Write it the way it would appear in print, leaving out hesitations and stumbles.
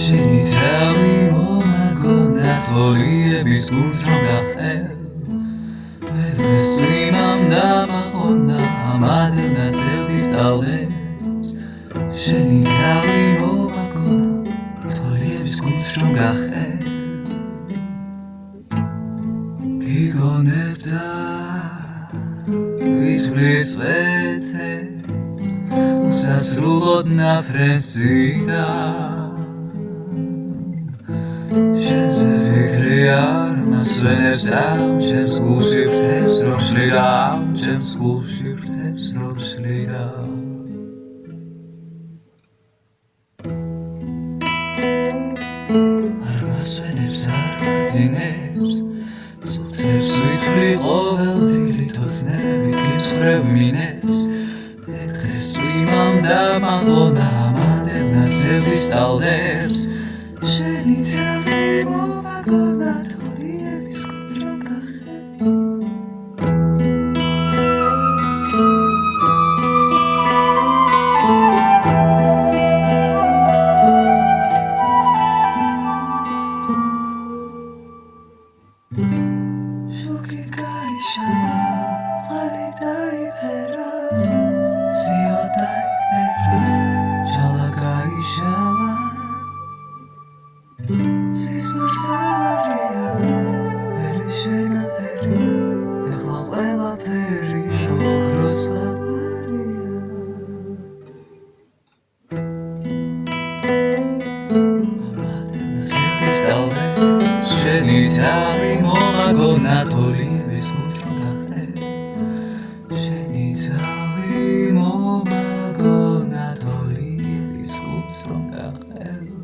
შენი თავი მომაგონა თოლიების გულს რომ გაყევ მე დღეს ვიმამ დამაყონა ამადენა სევდის ტალღებს შენი თავი მომაგონა თოლიების გულს რომ გაყევ გიგონებდა ვითვლი წვეთებს უსასრულოდ ნაფრენსიდა შენზე ფიქრი არ მასვენებს ამ ჩემს გულში ვრთებს რომ შლიდა ამ ჩემს გულში ვრთებს რომ შლიდა არ მასვენებს არ მაძინებს წუთებს ვითვლი ყოველდღიურად ოცნებით გიმსხვრევ მინებს მე დღეს ვიმამ დამაყონა ამადევნა სევდის ტალღებს შენი თავი მომაგონა თოლიების გულს რომ გაყევ შუქი გაიშალა წყალი დაიფერა სიო დაიფერა ჯალა გაიშალა სისმარსავარია ველი შენაფერი ეხლა ყველაფერი ოქროს ხაბარია ამადენა სევდის ტალღებს შენი თავი მომაგონა თოლიების გულს რომ გაყევ შენი თავი მომაგონა თოლიების გულს რომ გაყევ